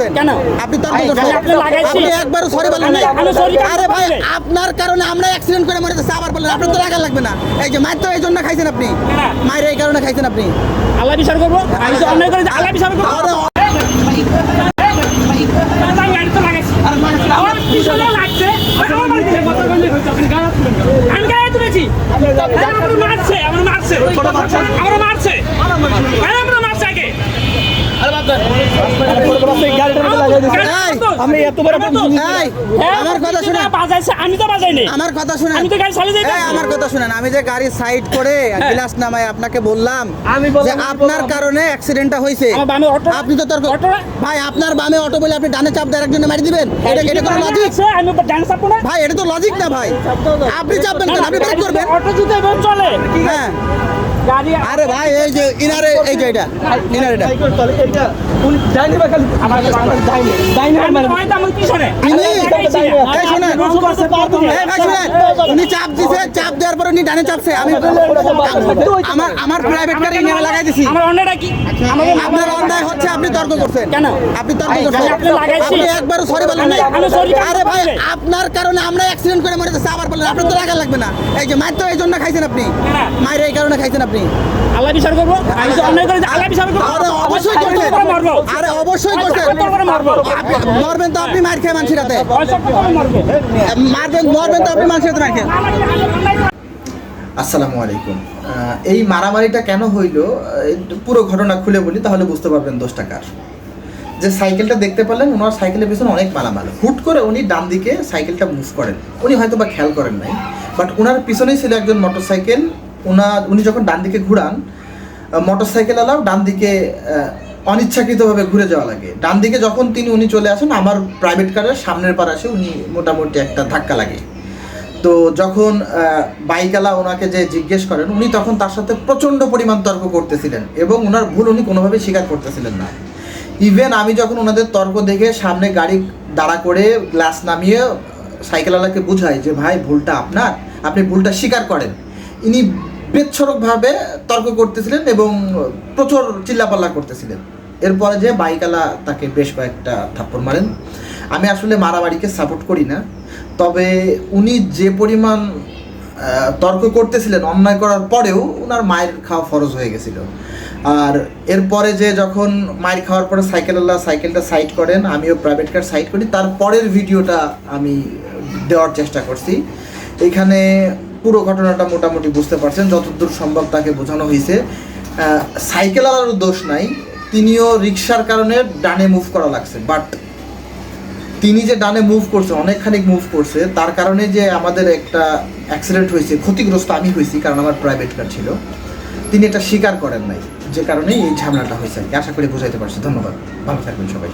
করছেন কেন? আপনি তর্ক করছেন আপনি একবারও সরি বলেন না। আরে ভাই আপনার কারণে আমরা অ্যাক্সিডেন্ট করে মরে যাচ্ছে আবার বললেন আপনার তো রাখা লাগবে না। এই যে মার তো এই জন্য খাইছেন আপনি, মায়ের এই কারণে খাইছেন আপনি। আল্লাহ বিচার করবো, আমি তো অন্যায় করে আল্লাহ বিচার করবো। আমি গায়ে তুলেছি, আমার মারছে, আমার মারছে, আমার মারছে, আমার মারছে আগে। আমার কথা শুনেন, আমি তো বাজাইনি, আমার কথা শুনেন, আমি তো গাড়ি চালিয়ে যাই। আমার কথা শুনেন, আমি যে গাড়ি সাইড করে গ্লাস নামাই আপনাকে বললাম যে আপনার কারণে অ্যাক্সিডেন্টটা হয়েছে। আপনি তো তর্ক ভাই, আপনার বামে অটো বলে আপনি ডানে চাপ দেওয়ার জন্য মারি দিবেন, এটা এটা কোনো লজিক? আমি ডানে চাপবো না ভাই, এটা তো লজিক না ভাই। আপনি চাপবেন কেন? আপনি ব্রেক করবেন। অটো জুতে এবং চলে। হ্যাঁ গাড়ি আরে ভাই এই যে ইনারে, এই যে এটা ইনারে এটা উনি যায়নি বা খালি আমার যায়নি যায়নি মানে হয়তো আমার পিছনে ইনি এই শুনেন, এই ভাই শুনেন, উনি চাপ দিছে, চাপ দেওয়ার পর উনি ডানে চাপছে। আমি আমার প্রাইভেট গাড়ি নিয়ে লাগাই দিছি। আমার অন্যটা কি? আপনার অন্যায় হচ্ছে, আপনি তর্ক করছেন। কেন? আপনি তর্ক করছেন, আপনি একবারও সরি বলেন না। আরে ভাই আপনার কারণে আমরা অ্যাক্সিডেন্ট করে মরে যাচ্ছে আবার বললেন আপনার তো রাখা লাগবে না। এই যে মার তো এই জন্য খাইছেন আপনি, মায়ের এই কারণে খাইছেন আপনি। আল্লাহ বিচার করবো, আমি তো অন্যায় করে আল্লাহ বিচার করবো। আরে অবশ্যই করছেন, আরে অবশ্যই করছেন, মরবেন তো আপনি মার খেয়ে মানুষের হাতে, মরবেন তো আপনি মানুষের হাতে মার খেয়ে। আসসালামু আলাইকুম। এই মারামারিটা কেন হইলো পুরো ঘটনা খুলে বলি, তাহলে বুঝতে পারবেন দোষটা কার। যে সাইকেলটা দেখতে পেলেন, ওনার সাইকেলের পিছনে অনেক মালামাল, হুট করে উনি ডান দিকে সাইকেলটা মুভ করেন, উনি হয়তো বা খেয়াল করেন নাই, বাট ওনার পিছনেই ছিল একজন মোটরসাইকেল। উনি যখন ডান দিকে ঘুরান, মোটরসাইকেলওয়ালাও ডান দিকে অনিচ্ছাকৃতভাবে ঘুরে যাওয়া লাগে। ডান দিকে যখন উনি চলে আসেন, আমার প্রাইভেট কারের সামনের পার আসে, উনি মোটামুটি একটা ধাক্কা লাগে। তো যখন বাইকওয়ালা ওনাকে যে জিজ্ঞেস করেন, উনি তখন তার সাথে প্রচণ্ড পরিমাণ তর্ক করতেছিলেন এবং ওনার ভুল উনি কোনোভাবে স্বীকার করতেছিলেন না। ইভেন আমি যখন ওনাদের তর্ক দেখে সামনে গাড়ি দাঁড়া করে গ্লাস নামিয়ে সাইকেলওয়ালাকে বুঝাই যে ভাই ভুলটা আপনার, আপনি ভুলটা স্বীকার করেন, ইনি বেচ্ছরকভাবে তর্ক করতেছিলেন এবং প্রচুর চিল্লাপাল্লা করতেছিলেন। এরপরে যে বাইকওয়ালা তাকে বেশ কয়েকটা থাপ্পড় মারেন। আমি আসলে মারামারিকে সাপোর্ট করি না, তবে উনি যে পরিমাণ তর্ক করতেছিলেন অন্যায় করার পরেও ওনার মায়ের খাওয়া ফরজ হয়ে গেছিল। আর এরপরে যে যখন মায়ের খাওয়ার পরে সাইকেলওয়ালা সাইকেলটা সাইড করেন, আমিও প্রাইভেট কার সাইড করি, তারপরের ভিডিওটা আমি দেওয়ার চেষ্টা করছি। এইখানে পুরো ঘটনাটা মোটামুটি বুঝতে পারছেন, যতদূর সম্ভব তাকে বোঝানো হয়েছে। সাইকেলওয়ালারও দোষ নাই, তিনিও রিক্সার কারণে ডানে মুভ করা লাগছে, বাট তিনি যে ডানে মুভ করছে, অনেকখানি মুভ করছে, তার কারণে যে আমাদের একটা অ্যাক্সিডেন্ট হয়েছে, ক্ষতিগ্রস্ত আমি হয়েছি, কারণ আমার প্রাইভেট কার ছিল, তিনি এটা স্বীকার করেন নাই, যে কারণে এই ঝামেলাটা হয়েছে। আশা করি বুঝাইতে পারছি। ধন্যবাদ, ভালো থাকবেন সবাই।